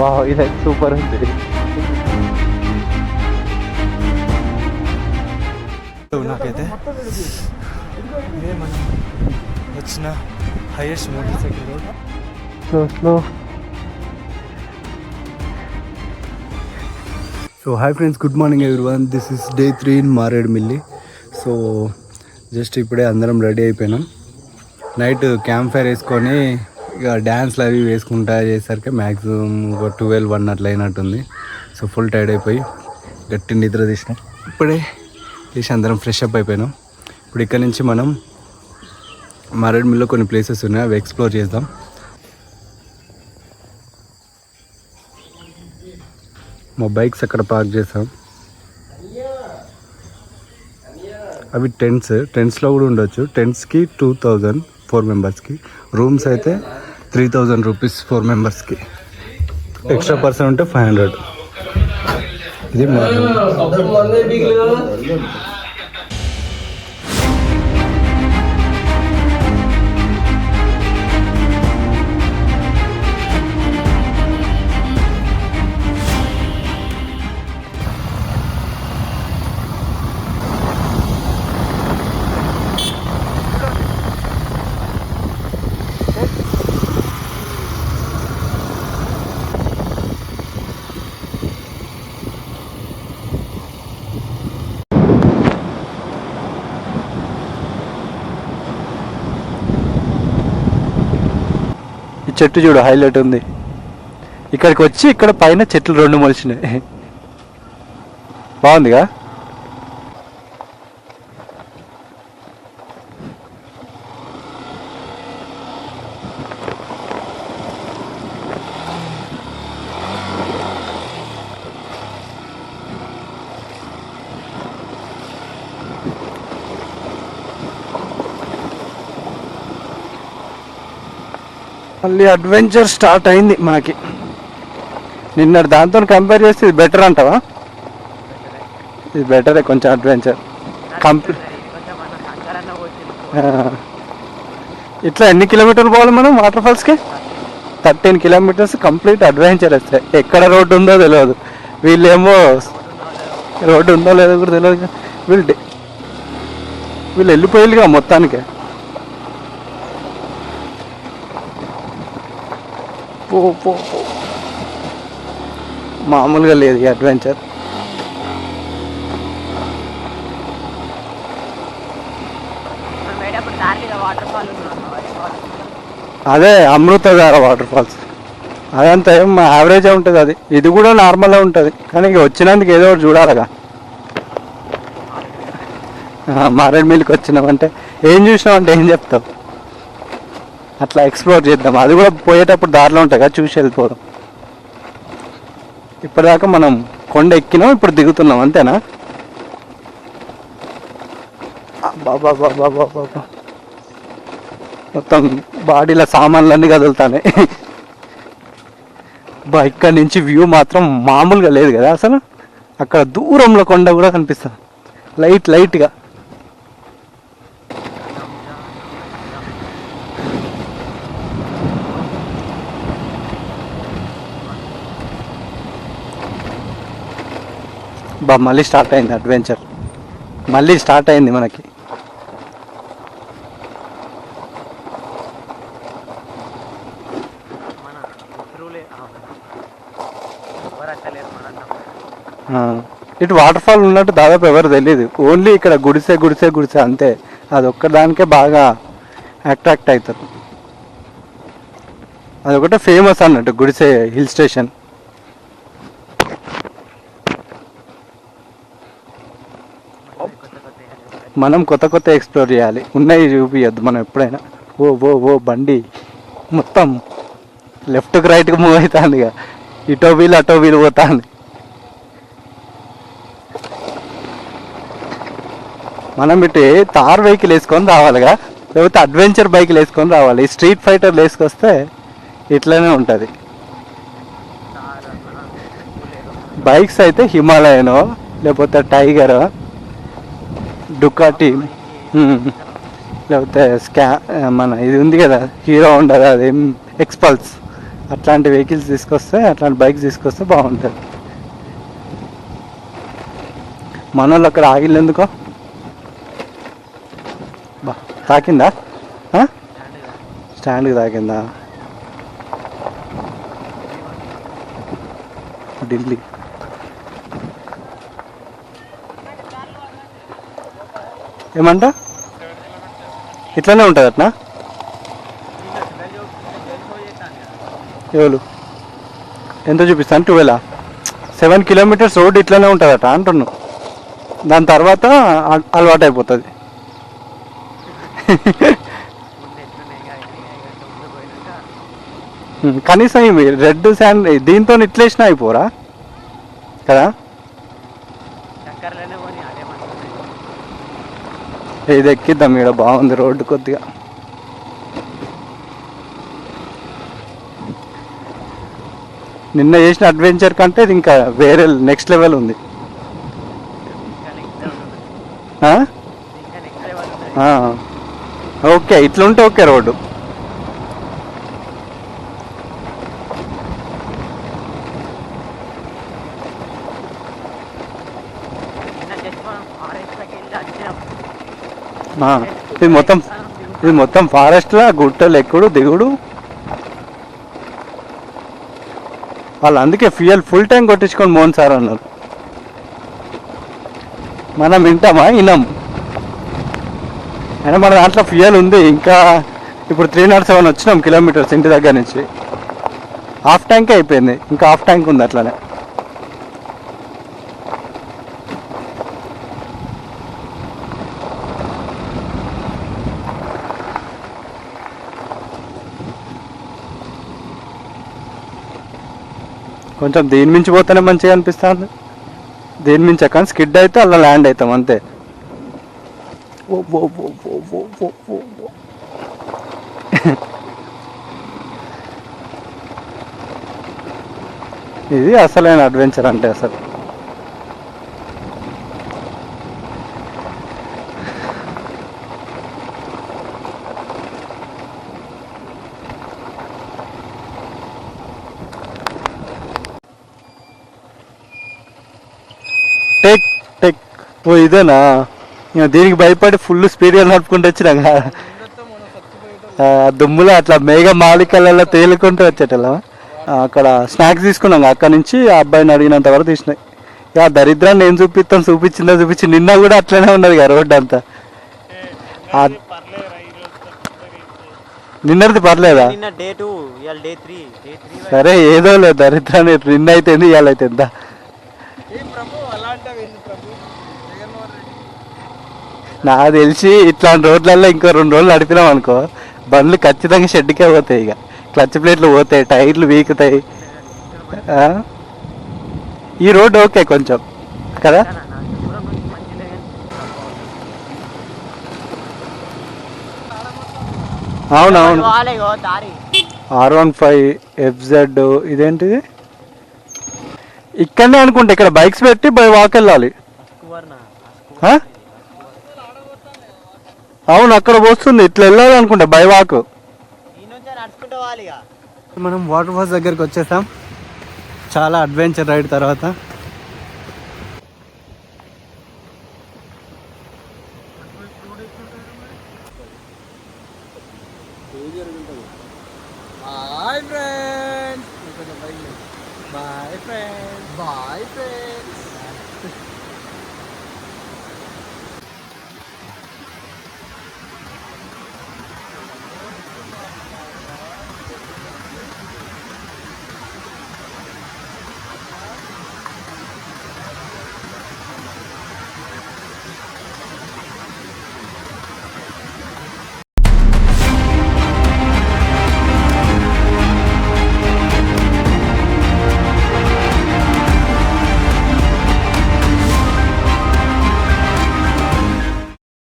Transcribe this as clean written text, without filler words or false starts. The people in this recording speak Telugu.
వావ్ ఇది సూపర్ ఉంది. నాకైతే మనం వచ్చిన highest motor cycle road. So hi friends, good morning everyone. This is day 3 in Maredumilli. So just ఇప్పుడే అందరం రెడీ అయిపోయినాం. నైట్ క్యాంప్ ఫైర్ వేసుకొని ఇక డ్యాన్స్లు అవి వేసుకుంటా చేసరికి మ్యాక్సిమం ఒక 12-1 అట్లా అయినట్టుంది. సో ఫుల్ టైర్డ్ అయిపోయి గట్టి నిద్ర తీసినాం. ఇప్పుడే తీసి అందరం ఫ్రెష్ అప్ అయిపోయినాం. ఇప్పుడు ఇక్కడ నుంచి మనం మారేడుమిల్లిలో కొన్ని ప్లేసెస్ ఉన్నాయి, అవి ఎక్స్ప్లోర్ చేద్దాం. మా బైక్స్ అక్కడ పార్క్ చేసాం. అవి టెంట్స్లో కూడా ఉండొచ్చు. టెంట్స్కి 2000 4 మెంబర్స్కి, రూమ్స్ అయితే 3000 రూపీస్ 4 మెంబర్స్కి. ఎక్స్ట్రా పర్సన్ ఉంటే 500. ఇది చెట్టు చూడు, హైలైట్ ఉంది. ఇక్కడికి వచ్చి ఇక్కడ పైన చెట్లు 2 మొలిచినాయి. బాగుందిగా. మళ్ళీ అడ్వెంచర్ స్టార్ట్ అయింది మనకి. నిన్న దాంతో కంపేర్ చేస్తే ఇది బెటర్ అంటావా? ఇది బెటరే కొంచెం అడ్వెంచర్ కంప్లీట్. ఇట్లా ఎన్ని కిలోమీటర్లు పోవాలి మనం వాటర్ ఫాల్స్కి? 13 కిలోమీటర్స్ కంప్లీట్ అడ్వెంచర్ వస్తాయి. ఎక్కడ రోడ్డు ఉందో తెలియదు, వీళ్ళేమో రోడ్డు ఉందో లేదో కూడా తెలియదు. వీళ్ళు వెళ్ళిపోయారుగా మొత్తానికి. పో మామూలుగా లేదు ఈ అడ్వెంచర్. అదే అమృతధార వాటర్ ఫాల్స్. అదంతా ఏం యావరేజే ఉంటుంది. అది ఇది కూడా నార్మల్గా ఉంటుంది, కానీ ఇక వచ్చినందుకు ఏదో ఒకటి చూడాలిగా. మారేడుమిల్లికి వచ్చినామంటే ఏం చూసినామంటే ఏం చెప్తావు? అట్లా ఎక్స్ప్లోర్ చేద్దాం. అది కూడా పోయేటప్పుడు దారిలో ఉంటుంది కదా, చూసి వెళ్ళిపోదాం. ఇప్పటిదాకా మనం కొండ ఎక్కినాం, ఇప్పుడు దిగుతున్నాం, అంతేనా? బాబా మొత్తం బాడీలో సామాన్లన్నీ కదులుతాయి. ఇక్కడ నుంచి వ్యూ మాత్రం మామూలుగా లేదు కదా అసలు. అక్కడ దూరంలో కొండ కూడా కనిపిస్తుంది లైట్గా. మళ్ళీ స్టార్ట్ అయింది అడ్వెంచర్. మళ్ళీ స్టార్ట్ అయింది మనకి. ఇటు వాటర్ ఫాల్ ఉన్నట్టు దాదాపు ఎవరు తెలియదు. ఓన్లీ ఇక్కడ గుడిసె అంతే. అది ఒక్కదానికే బాగా అట్రాక్ట్ అవుతారు. అదొకటే ఫేమస్ అన్నట్టు గుడిసె హిల్ స్టేషన్. మనం కొత్త ఎక్స్ప్లోర్ చేయాలి. ఉన్నాయి చూపించద్దు మనం ఎప్పుడైనా. ఓ బండి మొత్తం లెఫ్ట్కి రైట్కి మూవ్ అవుతుంది. ఇక ఇటో వీలు పోతుంది. మనం ఇటు తార్ వెహికల్ వేసుకొని రావాలిగా, లేకపోతే అడ్వెంచర్ బైక్లు వేసుకొని రావాలి. స్ట్రీట్ ఫైటర్లు వేసుకొస్తే ఇట్లనే ఉంటుంది. బైక్స్ అయితే హిమాలయనో లేకపోతే టైగర్, డుకాటి, లేకపోతే మన ఇది ఉంది కదా హీరో ఉండదు, అది ఎక్స్పల్స్, అట్లాంటి వెహికల్స్ తీసుకొస్తే, అట్లాంటి బైక్స్ తీసుకొస్తే బాగుంటుంది. మన వాళ్ళు అక్కడ ఆగిళ్ళు ఎందుకో. బా తాకిందా? స్టాండ్కి తాకిందా? ఢిల్లీ ఏమంట ఇట్లానే ఉంటుంది అట్నా? ఎవరు ఎంత చూపిస్తాను? 12 7 కిలోమీటర్స్ రోడ్ ఇట్లానే ఉంటుందట అంటున్నాను. దాని తర్వాత అలవాటు అయిపోతుంది. కనీసం ఇవి రెడ్ శాండ్ దీంతో ఇట్లేసినా అయిపోరా కదా? ఇది ఎక్కిద్దాం, ఇక్కడ బాగుంది రోడ్డు కొద్దిగా. నిన్న చేసిన అడ్వెంచర్ కంటే ఇది ఇంకా వేరే నెక్స్ట్ లెవెల్ ఉంది. ఓకే, ఇట్లుంటే ఓకే రోడ్డు. ఇది మొత్తం ఫారెస్ట్లా, గుట్టలు ఎక్కుడు దిగుడు. వాళ్ళు అందుకే ఫ్యూయల్ ఫుల్ ట్యాంక్ కొట్టించుకొని మోహన్ సార్ అన్నారు. మనం వింటామా? వినాం. అయినా మన దాంట్లో ఫ్యూయల్ ఉంది. ఇంకా ఇప్పుడు 307 వచ్చినాం కిలోమీటర్స్ ఇంటి దగ్గర నుంచి. హాఫ్ ట్యాంకే అయిపోయింది, ఇంకా హాఫ్ ట్యాంక్ ఉంది అట్లానే. కొంచెం దీని మించి పోతేనే మంచిగా అనిపిస్తుంది. దీని మించి కానీ స్కిడ్ అయితే అలా ల్యాండ్ అవుతాం అంతే. ఇది అసలైన అడ్వెంచర్ అంటే అసలు. టెక్ టెక్ ఓ ఇదేనా? దీనికి భయపడి ఫుల్ స్పీడ్గా నడుపుకుంటూ వచ్చినాక దుమ్ములో అట్లా మేఘ మాలికలలో తేలుకుంటూ వచ్చేటలా. అక్కడ స్నాక్స్ తీసుకున్నాం. అక్కడ నుంచి ఆ అబ్బాయిని అడిగినంత వరకు తీసినాయి. ఇక దరిద్రాన్ని ఏం చూపిస్తాం, చూపించి నిన్న కూడా అట్లనే ఉన్నది కదా రోడ్డు అంతా. నిన్నది పర్లేదా? సరే ఏదో లేదు, దరిద్రాన్ని నిన్న అయితే ఇవాళ అయితే ఎంత. నాకు తెలిసి ఇట్లాంటి రోడ్లలో ఇంకో 2 రోజులు నడిపినాం అనుకో, బండ్లు ఖచ్చితంగా షెడ్కే పోతాయి. ఇక క్లచ్ ప్లేట్లు పోతాయి, టైర్లు వీకుతాయి. ఈ రోడ్ ఓకే కొంచెం కదా. అవునవును. R15 FZ ఇదేంటిది? ఇక్కడనే అనుకుంటా, ఇక్కడ బైక్స్ పెట్టి వాక్ వెళ్ళాలి. అవును, అక్కడ వస్తుంది. ఇట్లా వెళ్ళాలి అనుకుంటా బై వాక్. మనం వాటర్ ఫాల్స్ దగ్గరికి వచ్చేసాం చాలా అడ్వెంచర్ రైడ్ తర్వాత. Bye friends.